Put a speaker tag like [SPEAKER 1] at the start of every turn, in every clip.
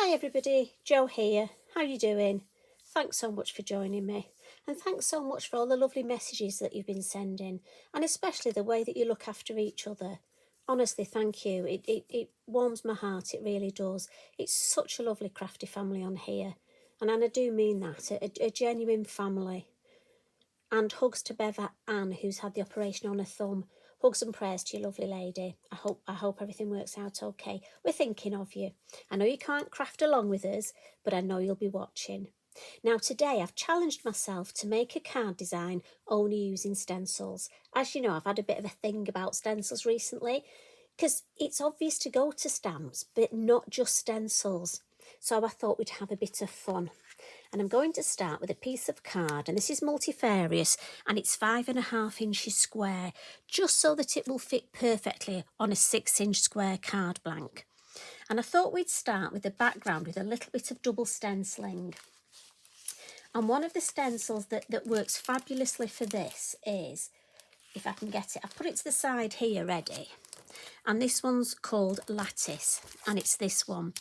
[SPEAKER 1] Hi everybody, Jo here. How you doing? Thanks so much for joining me, and thanks so much for all the lovely messages that you've been sending, and especially the way that you look after each other. Honestly, thank you. It warms my heart, it really does. It's such a lovely crafty family on here, and I do mean that, a genuine family. And hugs to Bev Ann, who's had the operation on her thumb. Hugs and prayers to you, lovely lady. I hope everything works out okay. We're thinking of you. I know you can't craft along with us, but I know you'll be watching. Now today I've challenged myself to make a card design only using stencils. As you know, I've had a bit of a thing about stencils recently, because it's obvious to go to stamps, but not just stencils. So I thought we'd have a bit of fun. And I'm going to start with a piece of card, and this is multifarious, and it's 5.5 inches square, just so that it will fit perfectly on a 6-inch square card blank. And I thought we'd start with the background with a little bit of double stenciling. And one of the stencils that works fabulously for this is, if I can get it, I've put it to the side here ready, and this one's called Lattice, and it's this one.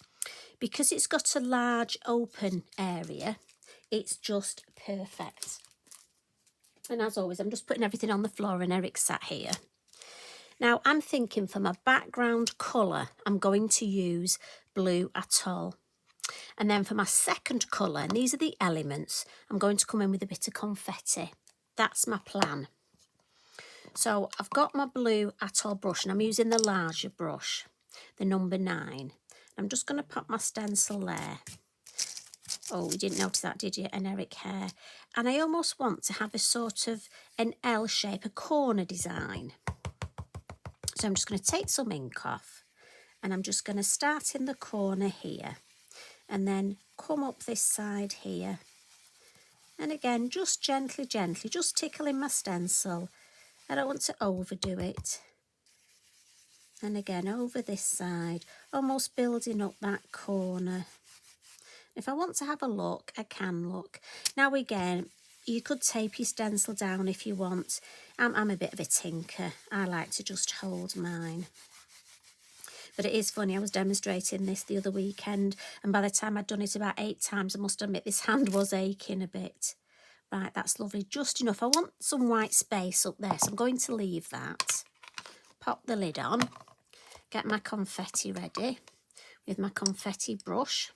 [SPEAKER 1] Because it's got a large open area, it's just perfect. And as always, I'm just putting everything on the floor and Eric's sat here. Now I'm thinking for my background colour, I'm going to use blue Atoll. And then for my second colour, and these are the elements, I'm going to come in with a bit of confetti. That's my plan. So I've got my blue Atoll brush, and I'm using the larger brush, the number 9. I'm just going to pop my stencil there. Oh, you didn't notice that, did you? An Eric hair. And I almost want to have a sort of an L shape, a corner design. So I'm just going to take some ink off, and I'm just going to start in the corner here, and then come up this side here. And again, just gently, just tickling my stencil. I don't want to overdo it. And again, over this side, almost building up that corner. If I want to have a look, I can look. Now again, you could tape your stencil down if you want. I'm a bit of a tinker. I like to just hold mine. But it is funny, I was demonstrating this the other weekend, and by the time I'd done it about 8 times, I must admit this hand was aching a bit. Right, that's lovely, just enough. I want some white space up there, so I'm going to leave that. Pop the lid on, get my confetti ready with my confetti brush,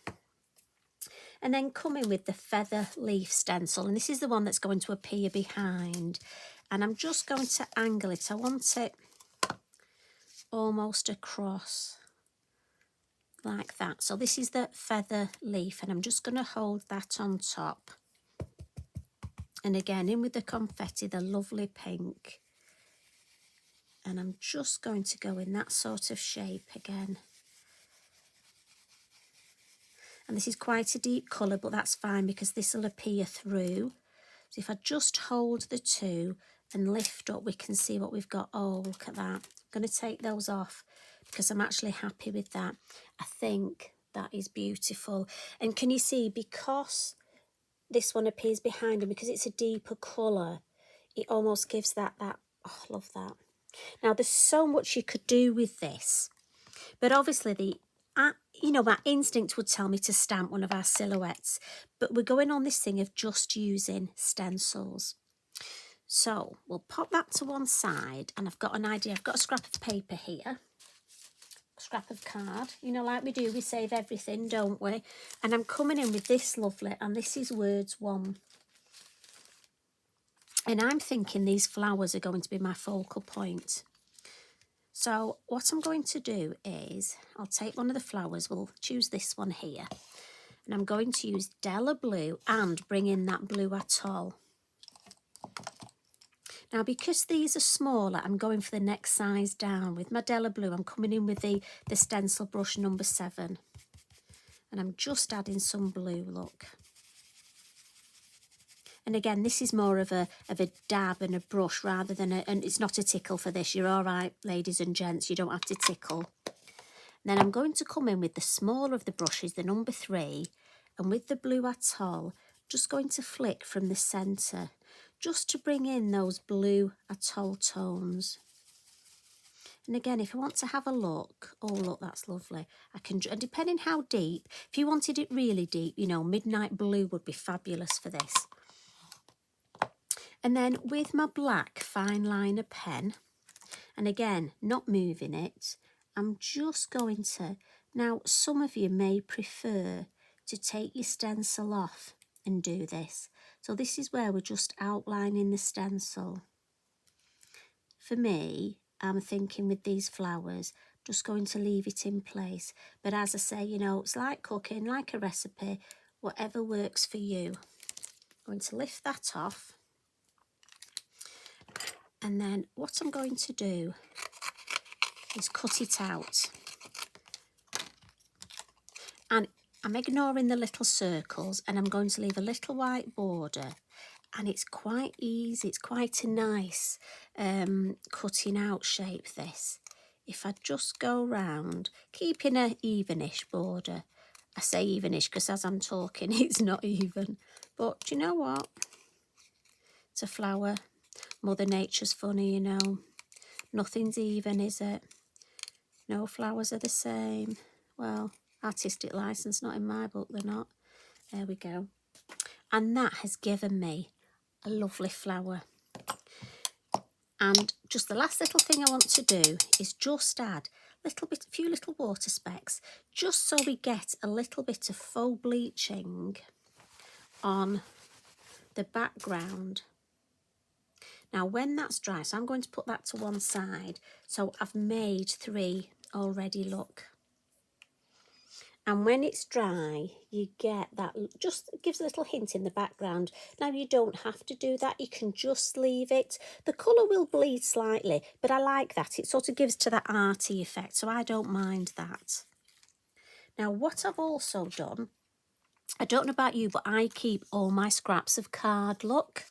[SPEAKER 1] and then come in with the feather leaf stencil, and this is the one that's going to appear behind, and I'm just going to angle it. I want it almost across like that. So this is the feather leaf, and I'm just going to hold that on top, and again in with the confetti, the lovely pink. And I'm just going to go in that sort of shape again. And this is quite a deep colour, but that's fine because this will appear through. So if I just hold the two and lift up, we can see what we've got. Oh, look at that. I'm going to take those off because I'm actually happy with that. I think that is beautiful. And can you see, because this one appears behind and because it's a deeper colour, it almost gives that, oh, I love that. Now, there's so much you could do with this, but obviously my instinct would tell me to stamp one of our silhouettes, but we're going on this thing of just using stencils. So we'll pop that to one side, and I've got an idea. I've got a scrap of paper here, scrap of card, like we do, we save everything, don't we? And I'm coming in with this lovely, and this is words 1. And I'm thinking these flowers are going to be my focal point. So what I'm going to do is, I'll take one of the flowers, we'll choose this one here, and I'm going to use Della blue and bring in that blue Atoll. Now because these are smaller, I'm going for the next size down. With my Della blue, I'm coming in with the stencil brush number 7, and I'm just adding some blue, look. And again, this is more of a dab and a brush rather than and it's not a tickle for this. You're all right, ladies and gents, you don't have to tickle. And then I'm going to come in with the smaller of the brushes, the number 3, and with the blue Atoll, just going to flick from the centre, just to bring in those blue Atoll tones. And again, if I want to have a look, oh look, that's lovely. I can, and depending how deep, if you wanted it really deep, you know, midnight blue would be fabulous for this. And then with my black fine liner pen, and again, not moving it, I'm just going to, now some of you may prefer to take your stencil off and do this. So this is where we're just outlining the stencil. For me, I'm thinking with these flowers, just going to leave it in place. But as I say, you know, it's like cooking, like a recipe, whatever works for you. I'm going to lift that off. And then what I'm going to do is cut it out. And I'm ignoring the little circles and I'm going to leave a little white border. And it's quite easy, it's quite a nice cutting out shape this. If I just go round, keeping an evenish border. I say evenish because as I'm talking it's not even. But do you know what? It's a flower. Mother Nature's funny, you know. Nothing's even, is it? No flowers are the same. Well, artistic license, not in my book, they're not. There we go. And that has given me a lovely flower. And just the last little thing I want to do is just add a few little water specks, just so we get a little bit of faux bleaching on the background. Now when that's dry, so I'm going to put that to one side. So I've made 3 already, look. And when it's dry, you get that, just gives a little hint in the background. Now you don't have to do that, you can just leave it. The colour will bleed slightly, but I like that. It sort of gives to that arty effect, so I don't mind that. Now what I've also done, I don't know about you, but I keep all my scraps of card, look.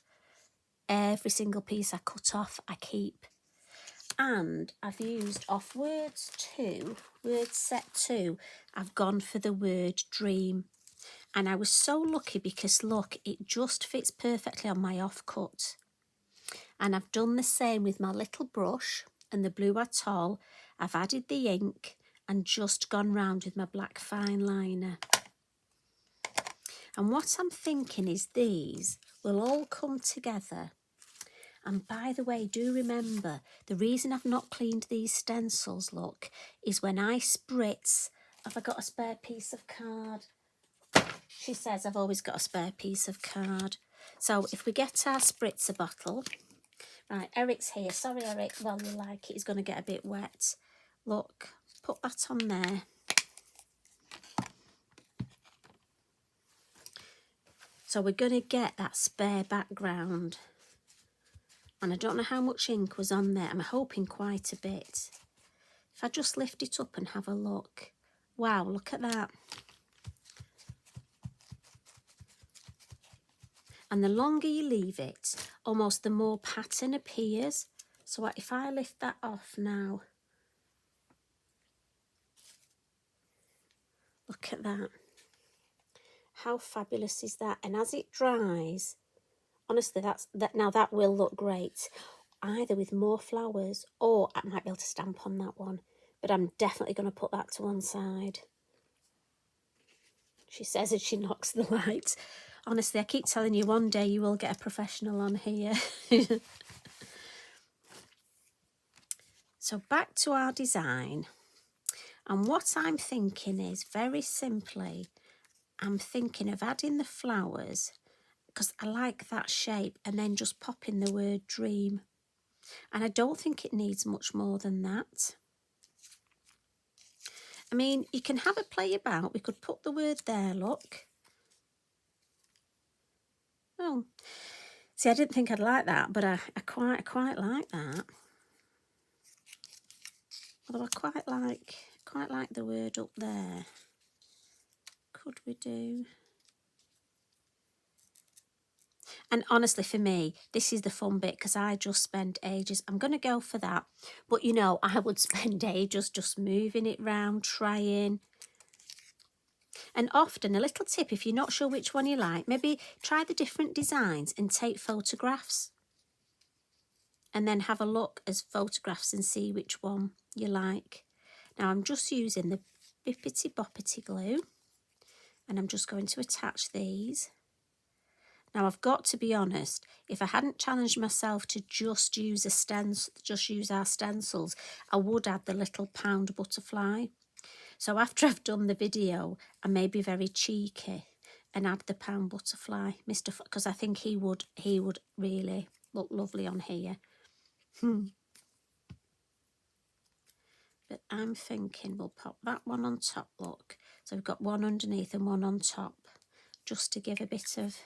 [SPEAKER 1] Every single piece I cut off, I keep. And I've used off words set 2, I've gone for the word dream. And I was so lucky because look, it just fits perfectly on my offcut. And I've done the same with my little brush and the blue Atoll. I've added the ink and just gone round with my black fine liner. And what I'm thinking is these will all come together. And by the way, do remember, the reason I've not cleaned these stencils, look, is when I spritz, have I got a spare piece of card? She says I've always got a spare piece of card. So if we get our spritzer bottle, right, Eric's here. Sorry, Eric, well, you like it. It's going to get a bit wet. Look, put that on there. So we're going to get that spare background. And I don't know how much ink was on there. I'm hoping quite a bit. If I just lift it up and have a look. Wow, look at that. And the longer you leave it, almost the more pattern appears. So if I lift that off now, look at that. How fabulous is that? And as it dries, honestly, now that will look great, either with more flowers or I might be able to stamp on that one. But I'm definitely going to put that to one side. She says as she knocks the light. Honestly, I keep telling you, one day you will get a professional on here. So back to our design. And what I'm thinking is, very simply, I'm thinking of adding the flowers, because I like that shape, and then just popping the word dream. And I don't think it needs much more than that. I mean, you can have a play about. We could put the word there, look. Oh, see, I didn't think I'd like that, but I quite like that. Although I quite like the word up there. Could we do? And honestly, for me, this is the fun bit, because I just spend ages. I'm going to go for that. But, you know, I would spend ages just moving it round, trying. And often, a little tip, if you're not sure which one you like, maybe try the different designs and take photographs. And then have a look as photographs and see which one you like. Now I'm just using the Bippity Boppity glue, and I'm just going to attach these. Now I've got to be honest, if I hadn't challenged myself to just use a stencil, just use our stencils, I would add the little pound butterfly. So after I've done the video, I may be very cheeky and add the pound butterfly, because I think he would really look lovely on here. But I'm thinking we'll pop that one on top, look. So we've got one underneath and one on top, just to give a bit of...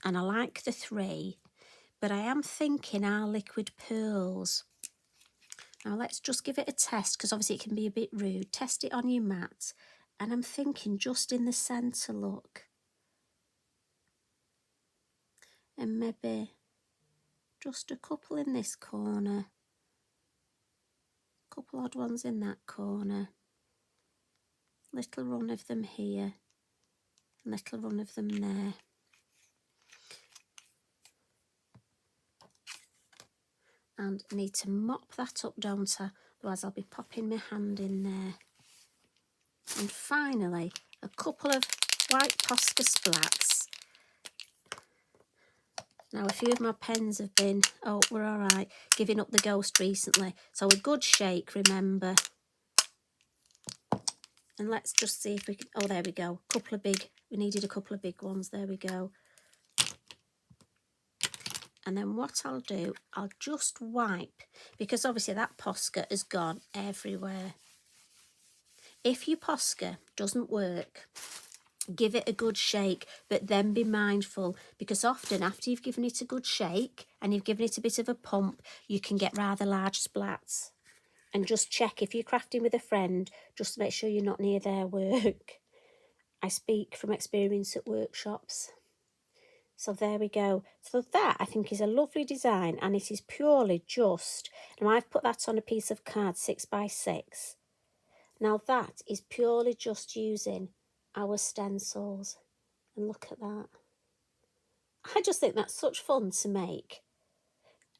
[SPEAKER 1] And I like the 3, but I am thinking our liquid pearls. Now let's just give it a test, because obviously it can be a bit rude. Test it on your mat. And I'm thinking just in the centre, look. And maybe just a couple in this corner. Couple odd ones in that corner. Little run of them here. Little run of them there. And I need to mop that up, don't I? Otherwise I'll be popping my hand in there. And finally, a couple of white posca splats. Now a few of my pens have been, oh, we're all right, giving up the ghost recently. So a good shake, remember. And let's just see if we can, oh, there we go. We needed a couple of big ones, there we go. And then what I'll do, I'll just wipe, because obviously that posca has gone everywhere. If your posca doesn't work, give it a good shake, but then be mindful, because often after you've given it a good shake and you've given it a bit of a pump, you can get rather large splats. And just check if you're crafting with a friend, just to make sure you're not near their work. I speak from experience at workshops. So there we go. So that I think is a lovely design, and it is purely just, now I've put that on a piece of card 6x6. Now that is purely just using our stencils. And look at that. I just think that's such fun to make.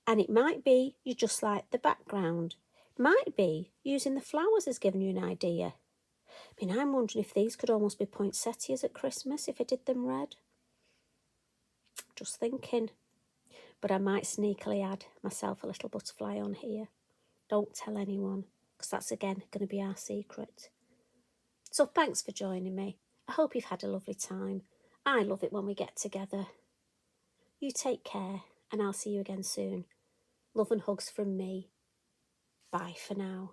[SPEAKER 1] And it might be you just like the background. It might be using the flowers has given you an idea. I mean, I'm wondering if these could almost be poinsettias at Christmas if I did them red. Just thinking. But I might sneakily add myself a little butterfly on here. Don't tell anyone, because that's again going to be our secret. So thanks for joining me. I hope you've had a lovely time. I love it when we get together. You take care, and I'll see you again soon. Love and hugs from me. Bye for now.